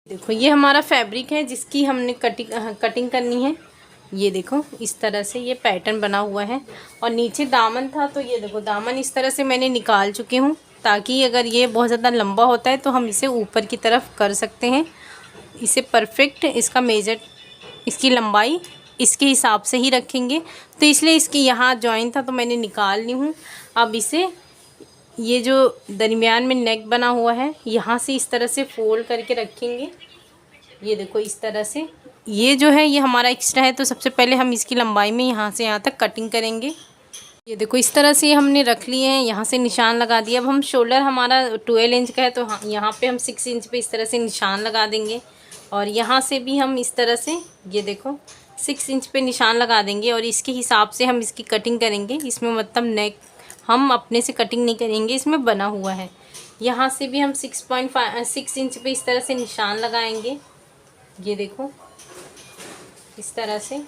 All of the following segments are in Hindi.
देखो ये हमारा फैब्रिक है जिसकी हमने कटिंग करनी है। ये देखो इस तरह से ये पैटर्न बना हुआ है और नीचे दामन था, तो ये देखो दामन इस तरह से मैंने निकाल चुकी हूँ, ताकि अगर ये बहुत ज़्यादा लंबा होता है तो हम इसे ऊपर की तरफ कर सकते हैं। इसे परफेक्ट इसका मेजर, इसकी लंबाई इसके हिसाब से ही रखेंगे, तो इसलिए इसकी यहाँ जॉइन था तो मैंने निकाल ली हूँ। अब इसे ये जो दरमियान में नेक बना हुआ है यहाँ से इस तरह से फोल्ड करके रखेंगे। ये देखो इस तरह से, ये जो है ये हमारा एक्स्ट्रा है, तो सबसे पहले हम इसकी लंबाई में यहाँ से यहाँ तक कटिंग करेंगे। ये देखो इस तरह से हमने रख लिए हैं, यहाँ से निशान लगा दिया। अब हम शोल्डर हमारा 12 इंच का है, तो यहाँ पे हम 6 इंच पे इस तरह से निशान लगा देंगे और यहाँ से भी हम इस तरह से ये देखो 6 इंच पे निशान लगा देंगे और इसके हिसाब से हम इसकी कटिंग करेंगे। इसमें मतलब नेक हम अपने से कटिंग नहीं करेंगे, इसमें बना हुआ है। यहाँ से भी हम 6 इंच पे इस तरह से निशान लगाएंगे। ये देखो इस तरह से,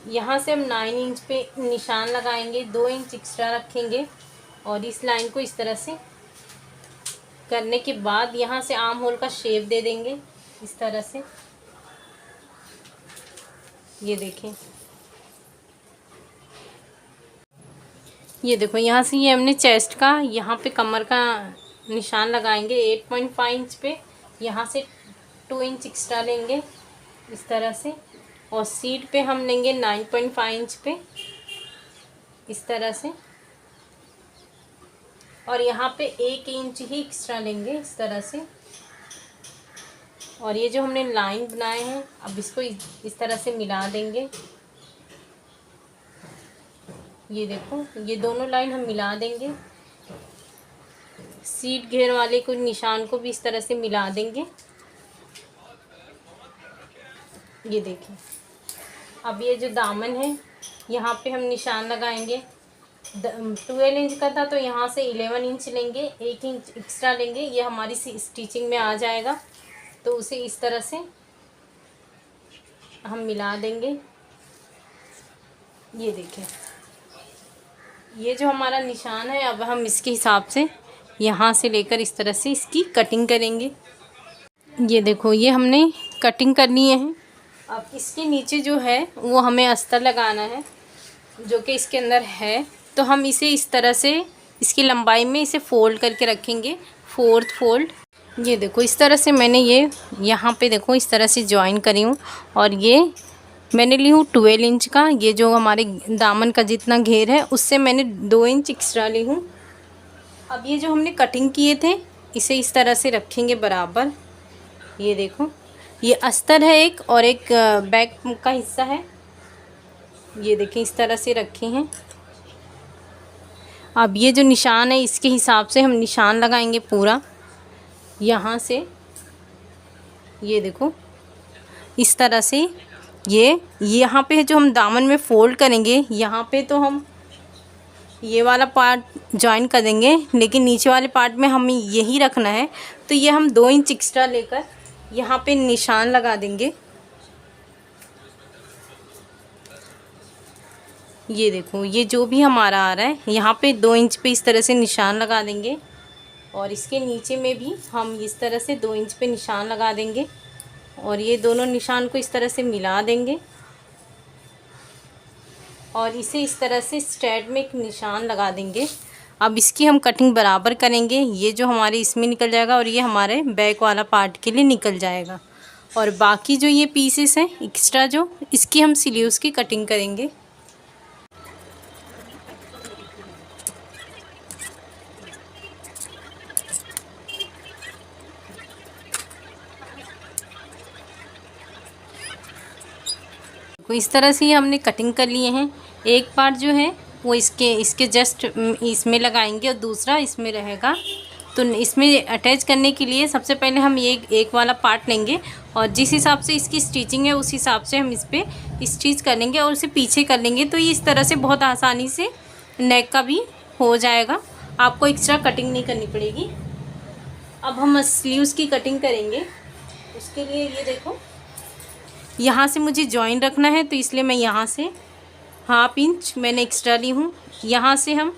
यहाँ से हम 9 इंच पे निशान लगाएंगे, 2 इंच एक्स्ट्रा रखेंगे और इस लाइन को इस तरह से करने के बाद यहाँ से आर्म होल का शेप दे देंगे इस तरह से। ये देखें, ये देखो यहाँ से ये हमने चेस्ट का यहाँ पे कमर का निशान लगाएंगे 8.5 इंच पे, यहाँ से 2 इंच एक्स्ट्रा लेंगे इस तरह से और सीट पे हम लेंगे 9.5 इंच पे इस तरह से और यहाँ पे 1 इंच ही एक्स्ट्रा लेंगे इस तरह से। और ये जो हमने लाइन बनाए हैं अब इसको इस तरह से मिला देंगे। ये देखो ये दोनों लाइन हम मिला देंगे, सीट घेर वाले को निशान को भी इस तरह से मिला देंगे। ये देखें, अब ये जो दामन है यहाँ पे हम निशान लगाएंगे। 12 इंच का था तो यहाँ से 11 इंच लेंगे, 1 इंच एक्स्ट्रा लेंगे, ये हमारी स्टिचिंग में आ जाएगा। तो उसे इस तरह से हम मिला देंगे। ये देखें ये जो हमारा निशान है, अब हम इसके हिसाब से यहाँ से लेकर इस तरह से इसकी कटिंग करेंगे। ये देखो ये हमने कटिंग करनी है। अब इसके नीचे जो है वो हमें अस्तर लगाना है जो कि इसके अंदर है, तो हम इसे इस तरह से इसकी लंबाई में इसे फोल्ड करके रखेंगे, 4th फोल्ड। ये देखो इस तरह से मैंने ये यहाँ पे देखो इस तरह से जॉइन करी हूँ और ये मैंने ली हूँ 12 इंच का। ये जो हमारे दामन का जितना घेर है उससे मैंने 2 इंच एक्स्ट्रा ली हूँ। अब ये जो हमने कटिंग किए थे इसे इस तरह से रखेंगे बराबर। ये देखो ये अस्तर है एक और एक बैक का हिस्सा है। ये देखें इस तरह से रखे हैं। अब ये जो निशान है इसके हिसाब से हम निशान लगाएंगे पूरा यहाँ से। ये देखो इस तरह से ये यहाँ पे जो हम दामन में फोल्ड करेंगे यहाँ पे तो हम ये वाला पार्ट जॉइन कर देंगे, लेकिन नीचे वाले पार्ट में हमें यही रखना है, तो ये हम 2 इंच एक्स्ट्रा लेकर यहाँ पे निशान लगा देंगे। ये देखो ये जो भी हमारा आ रहा है यहाँ पे 2 इंच पे इस तरह से निशान लगा देंगे और इसके नीचे में भी हम इस तरह से 2 इंच पे निशान लगा देंगे और ये दोनों निशान को इस तरह से मिला देंगे और इसे इस तरह से स्ट्रेट में एक निशान लगा देंगे। अब इसकी हम कटिंग बराबर करेंगे। ये जो हमारे इसमें निकल जाएगा और ये हमारे बैक वाला पार्ट के लिए निकल जाएगा और बाकी जो ये पीसेस हैं एक्स्ट्रा जो, इसकी हम स्लीव्स की कटिंग करेंगे। इस तरह से हमने कटिंग कर लिए हैं। एक पार्ट जो है वो इसके जस्ट इसमें लगाएंगे और दूसरा इसमें रहेगा। तो इसमें अटैच करने के लिए सबसे पहले हम एक वाला पार्ट लेंगे और जिस हिसाब से इसकी स्टिचिंग है उस हिसाब से हम इस पर स्टिच कर लेंगे और उसे पीछे कर लेंगे। तो ये इस तरह से बहुत आसानी से नेक का भी हो जाएगा, आपको एक्स्ट्रा कटिंग नहीं करनी पड़ेगी। अब हम स्लीव्स की कटिंग करेंगे। उसके लिए ये देखो यहाँ से मुझे जॉइन रखना है, तो इसलिए मैं यहाँ से 1/2 इंच मैंने एक्स्ट्रा ली हूँ। यहाँ से हम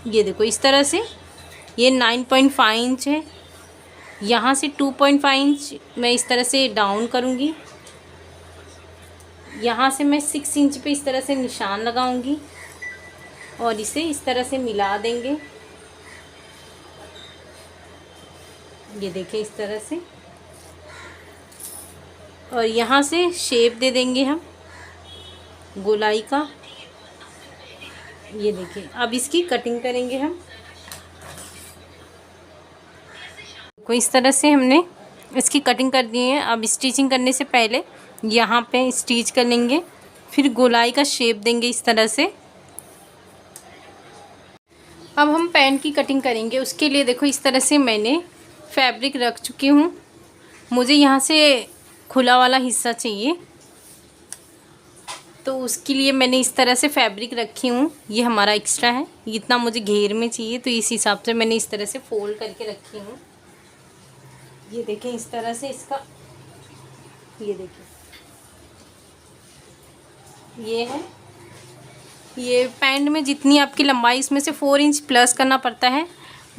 ये देखो इस तरह से ये 9.5 इंच है यहाँ से 2.5 इंच मैं इस तरह से डाउन करूँगी। यहाँ से मैं 6 इंच पे इस तरह से निशान लगाऊंगी और इसे इस तरह से मिला देंगे। ये देखें इस तरह से, और यहाँ से शेप दे देंगे हम गोलाई का। ये देखिए अब इसकी कटिंग करेंगे हम। कोई इस तरह से हमने इसकी कटिंग कर दी है। अब स्टिचिंग करने से पहले यहाँ पे स्टिच कर लेंगे, फिर गोलाई का शेप देंगे इस तरह से। अब हम पैंट की कटिंग करेंगे। उसके लिए देखो इस तरह से मैंने फैब्रिक रख चुकी हूँ। मुझे यहाँ से खुला वाला हिस्सा चाहिए, तो उसके लिए मैंने इस तरह से फैब्रिक रखी हूँ। ये हमारा एक्स्ट्रा है, इतना मुझे घेर में चाहिए, तो इस हिसाब से मैंने इस तरह से फोल्ड करके रखी हूँ। ये देखें इस तरह से इसका, ये देखिए ये है। ये पैंट में जितनी आपकी लंबाई, इसमें से 4 इंच प्लस करना पड़ता है।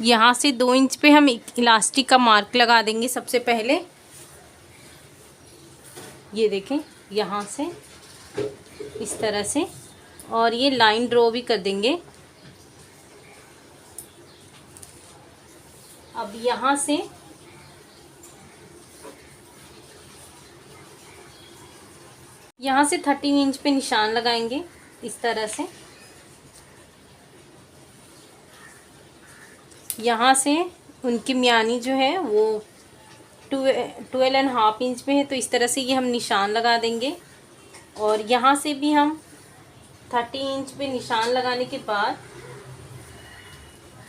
यहाँ से 2 इंच पे हम इलास्टिक का मार्क लगा देंगे सबसे पहले। ये देखें यहाँ से इस तरह से, और ये लाइन ड्रॉ भी कर देंगे। अब यहाँ से यहाँ से 13 इंच पे निशान लगाएंगे इस तरह से। यहाँ से उनकी म्यानी जो है वो 12.5 इंच पे है, तो इस तरह से ये हम निशान लगा देंगे। और यहाँ से भी हम 30 इंच पे निशान लगाने के बाद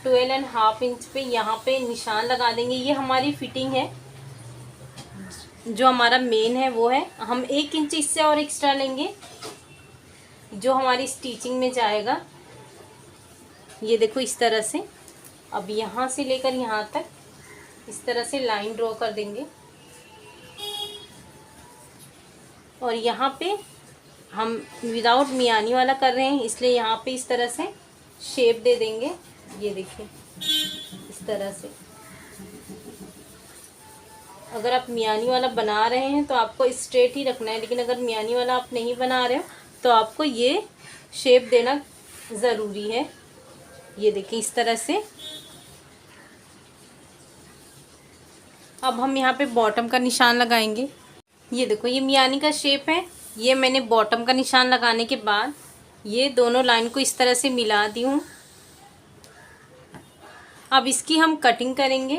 12.5 इंच पे यहाँ पे निशान लगा देंगे। ये हमारी फिटिंग है, जो हमारा मेन है वो है। हम 1 इंच इससे और एक्स्ट्रा लेंगे जो हमारी स्टिचिंग में जाएगा। ये देखो इस तरह से। अब यहाँ से लेकर यहाँ तक इस तरह से लाइन ड्रॉ कर देंगे, और यहाँ पे हम विदाउट मियानी वाला कर रहे हैं, इसलिए यहाँ पे इस तरह से शेप दे देंगे। ये देखिए इस तरह से। अगर आप मियानी वाला बना रहे हैं तो आपको स्ट्रेट ही रखना है, लेकिन अगर मियानी वाला आप नहीं बना रहे हो तो आपको ये शेप देना ज़रूरी है। ये देखिए इस तरह से। अब हम यहाँ पे बॉटम का निशान लगाएंगे। ये देखो ये मियानी का शेप है। ये मैंने बॉटम का निशान लगाने के बाद ये दोनों लाइन को इस तरह से मिला दी हूँ। अब इसकी हम कटिंग करेंगे।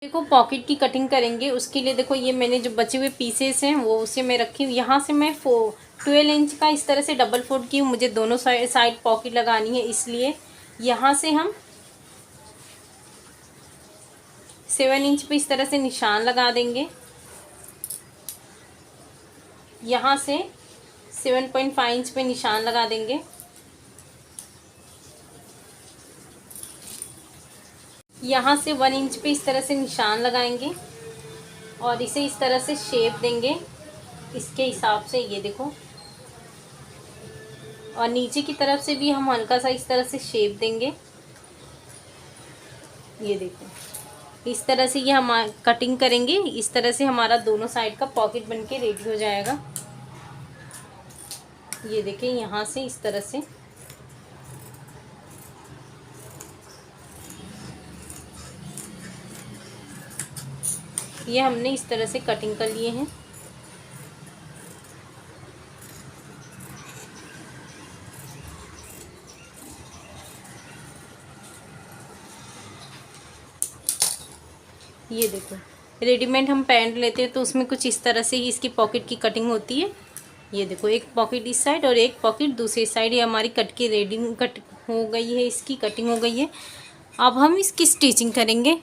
देखो पॉकेट की कटिंग करेंगे। उसके लिए देखो ये मैंने जो बचे हुए पीसेस हैं वो उसे मैं रखी हूँ। यहाँ से मैं 12 इंच का इस तरह से डबल फोल्ड की हूँ। मुझे दोनों साइड पॉकेट लगानी है, इसलिए यहाँ से हम 7 इंच पे इस तरह से निशान लगा देंगे। यहाँ से 7.5 इंच पे निशान लगा देंगे। यहाँ से 1 इंच पे इस तरह से निशान लगाएंगे और इसे इस तरह से शेप देंगे इसके हिसाब से। ये देखो, और नीचे की तरफ से भी हम हल्का सा इस तरह से शेप देंगे। ये देखो इस तरह से ये हम कटिंग करेंगे। इस तरह से हमारा दोनों साइड का पॉकेट बनके रेडी हो जाएगा। ये देखें यहाँ से इस तरह से। ये हमने इस तरह से कटिंग कर लिए हैं। ये देखो रेडीमेड हम पैंट लेते हैं तो उसमें कुछ इस तरह से ही इसकी पॉकेट की कटिंग होती है। ये देखो एक पॉकेट इस साइड और एक पॉकेट दूसरी साइड। ये हमारी कट हो गई है, इसकी कटिंग हो गई है। अब हम इसकी स्टिचिंग करेंगे।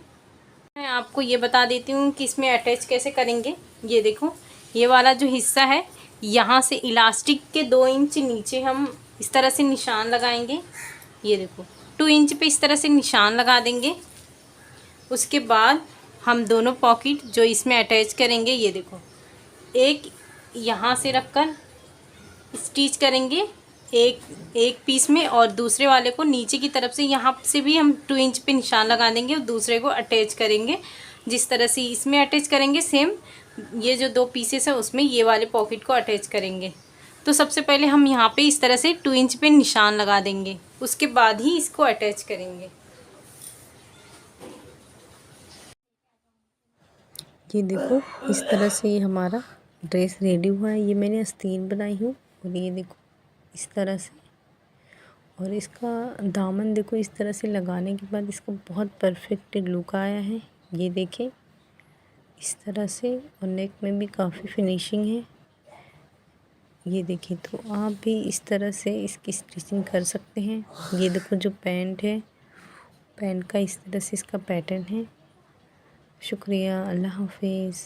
मैं आपको ये बता देती हूँ कि इसमें अटैच कैसे करेंगे। ये देखो ये वाला जो हिस्सा है, यहाँ से इलास्टिक के 2 इंच नीचे हम इस तरह से निशान लगाएंगे। ये देखो 2 इंच पे इस तरह से निशान लगा देंगे। उसके बाद हम दोनों पॉकेट जो इसमें अटैच करेंगे, ये देखो एक यहाँ से रखकर स्टिच करेंगे, एक एक पीस में, और दूसरे वाले को नीचे की तरफ से यहाँ से भी हम 2 इंच पे निशान लगा देंगे और दूसरे को अटैच करेंगे। जिस तरह से इसमें अटैच करेंगे, सेम ये जो 2 पीसेस है उसमें ये वाले पॉकेट को अटैच करेंगे। तो सबसे पहले हम यहाँ पे इस तरह से 2 इंच पे निशान लगा देंगे, उसके बाद ही इसको अटैच करेंगे। ये देखो इस तरह से ये हमारा ड्रेस रेडी हुआ है। ये मैंने आस्तीन बनाई हूँ और ये देखो इस तरह से, और इसका दामन देखो इस तरह से लगाने के बाद इसका बहुत परफेक्ट लुक आया है। ये देखें इस तरह से, और नेक में भी काफ़ी फिनिशिंग है। ये देखिए, तो आप भी इस तरह से इसकी स्टिचिंग कर सकते हैं। ये देखो जो पैंट है, पैंट का इस तरह से इसका पैटर्न है। शुक्रिया, अल्लाह हाफिज़।